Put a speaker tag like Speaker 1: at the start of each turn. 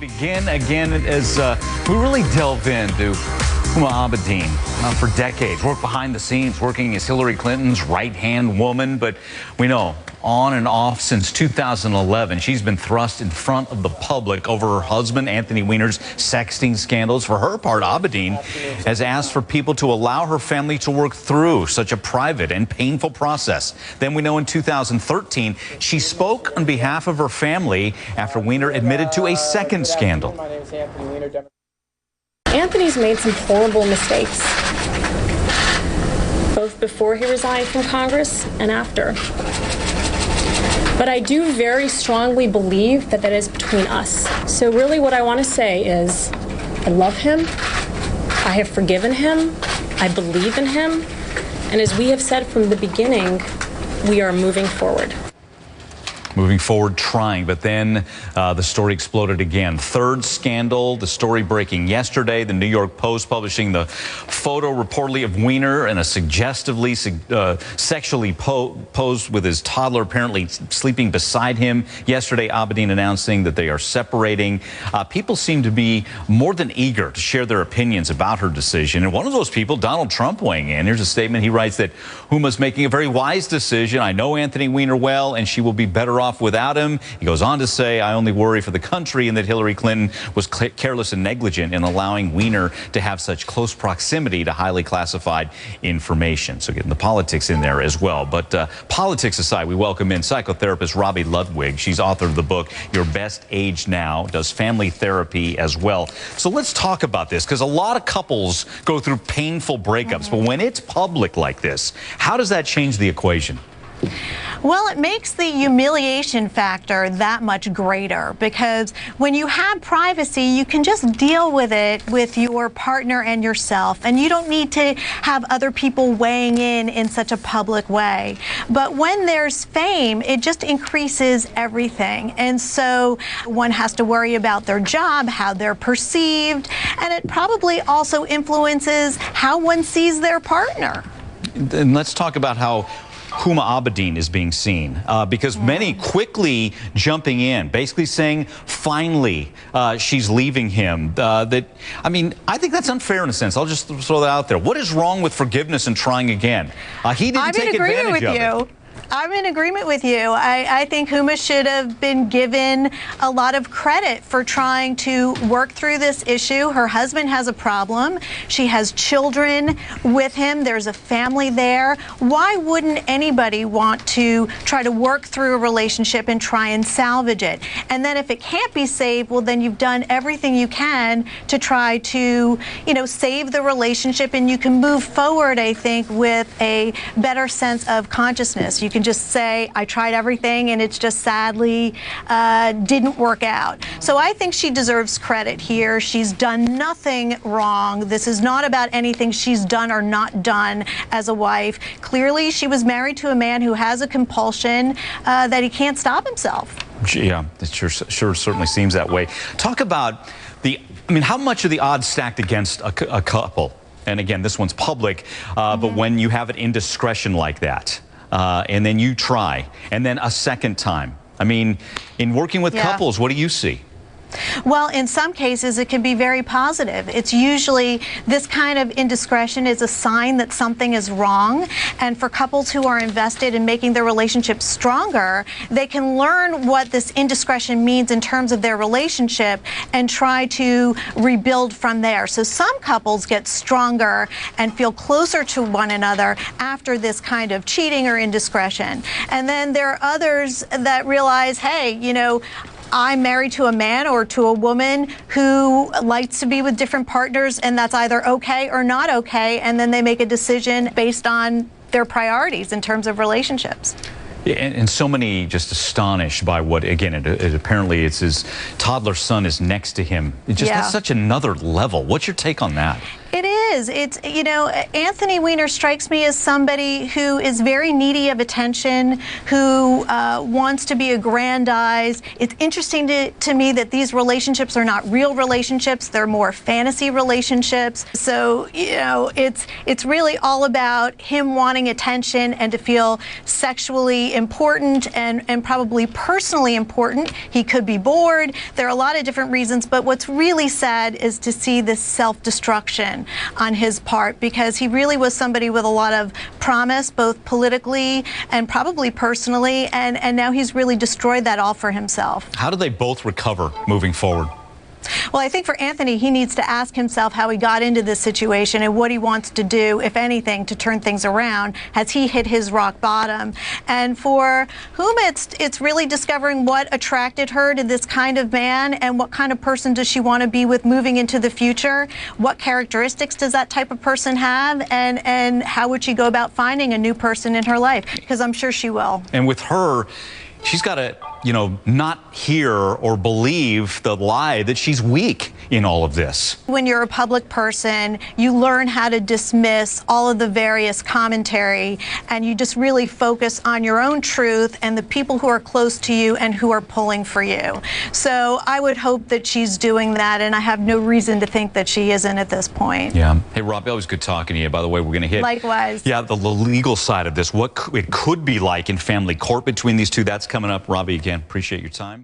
Speaker 1: Begin again as we really delve into Huma Abedin. For decades, worked behind the scenes, working as Hillary Clinton's right-hand woman, but we know on and off since 2011, she's been thrust in front of the public over her husband, Anthony Weiner's sexting scandals. For her part, Abedin has asked for people to allow her family to work through such a private and painful process. Then we know in 2013, she spoke on behalf of her family after Weiner admitted to a second scandal.
Speaker 2: My name is Anthony Weiner.
Speaker 3: Anthony's made some horrible mistakes, both before he resigned from Congress and after. But I do very strongly believe that that is between us. So really what I want to say is, I love him, I have forgiven him, I believe in him, and as we have said from the beginning, we are moving forward.
Speaker 1: Moving forward, trying, but then the story exploded again. Third scandal, the story breaking yesterday. The New York Post publishing the photo reportedly of Weiner in a suggestively sexually posed with his toddler apparently sleeping beside him. Yesterday, Abedin announcing that they are separating. People seem to be more than eager to share their opinions about her decision. And one of those people, Donald Trump, weighing in. Here's a statement. He writes that Huma's making a very wise decision. I know Anthony Weiner well, and she will be better off without him. He goes on to say, I only worry for the country and that Hillary Clinton was careless and negligent in allowing Weiner to have such close proximity to highly classified information. So getting the politics in there as well. But politics aside, we welcome in psychotherapist Robi Ludwig. She's author of the book, Your Best Age Now, does family therapy as well. So let's talk about this, because a lot of couples go through painful breakups. But when it's public like this, how does that change the equation?
Speaker 4: Well, it makes the humiliation factor that much greater, because when you have privacy, you can just deal with it with your partner and yourself, and you don't need to have other people weighing in such a public way. But when there's fame, it just increases everything. And so one has to worry about their job, how they're perceived, and it probably also influences how one sees their partner.
Speaker 1: And let's talk about how Huma Abedin is being seen, because many quickly jumping in, basically saying, finally, she's leaving him. I think that's unfair in a sense. I'll just throw that out there. What is wrong with forgiveness and trying again? He didn't take advantage of it.
Speaker 4: I'm in agreement with you. I think Huma should have been given a lot of credit for trying to work through this issue. Her husband has a problem. She has children with him. There's a family there. Why wouldn't anybody want to try to work through a relationship and try and salvage it? And then if it can't be saved, well, then you've done everything you can to try to, save the relationship, and you can move forward, I think, with a better sense of consciousness. You can just say, I tried everything and it's just sadly didn't work out. So I think she deserves credit here. She's done nothing wrong. This is not about anything she's done or not done as a wife. Clearly, she was married to a man who has a compulsion that he can't stop himself.
Speaker 1: Yeah, it sure certainly seems that way. Talk about how much are the odds stacked against a couple? And again, this one's public, but when you have an indiscretion like that, and then you try, and then a second time. In working with couples, what do you see?
Speaker 4: Well, in some cases, it can be very positive. It's usually this kind of indiscretion is a sign that something is wrong. And for couples who are invested in making their relationship stronger, they can learn what this indiscretion means in terms of their relationship and try to rebuild from there. So some couples get stronger and feel closer to one another after this kind of cheating or indiscretion. And then there are others that realize, hey, I'm married to a man or to a woman who likes to be with different partners, and that's either okay or not okay, and then they make a decision based on their priorities in terms of relationships.
Speaker 1: Yeah, and so many just astonished by what, again, apparently it's his toddler son is next to him. That's such another level. What's your take on that?
Speaker 4: It is. It's, you know, Anthony Weiner strikes me as somebody who is very needy of attention, who wants to be aggrandized. It's interesting to me that these relationships are not real relationships. They're more fantasy relationships. So, you know, it's really all about him wanting attention and to feel sexually important and probably personally important. He could be bored. There are a lot of different reasons, but what's really sad is to see this self-destruction on his part, because he really was somebody with a lot of promise, both politically and probably personally, and now he's really destroyed that all for himself.
Speaker 1: How do they both recover moving forward?
Speaker 4: Well, I think for Anthony, he needs to ask himself how he got into this situation and what he wants to do, if anything, to turn things around. Has he hit his rock bottom? And for Huma, it's really discovering what attracted her to this kind of man and what kind of person does she want to be with moving into the future? What characteristics does that type of person have? And how would she go about finding a new person in her life? Because I'm sure she will.
Speaker 1: And with her, she's got to, you know, not hear or believe the lie that she's weak in all of this.
Speaker 4: When you're a public person, you learn how to dismiss all of the various commentary, and you just really focus on your own truth and the people who are close to you and who are pulling for you. So I would hope that she's doing that, and I have no reason to think that she isn't at this point.
Speaker 1: Yeah. Hey, Robbie, always good talking to you. By the way, we're going to hit...
Speaker 4: Likewise.
Speaker 1: Yeah, the legal side of this, what it could be like in family court between these two. That's coming up. Robbie, again, appreciate your time.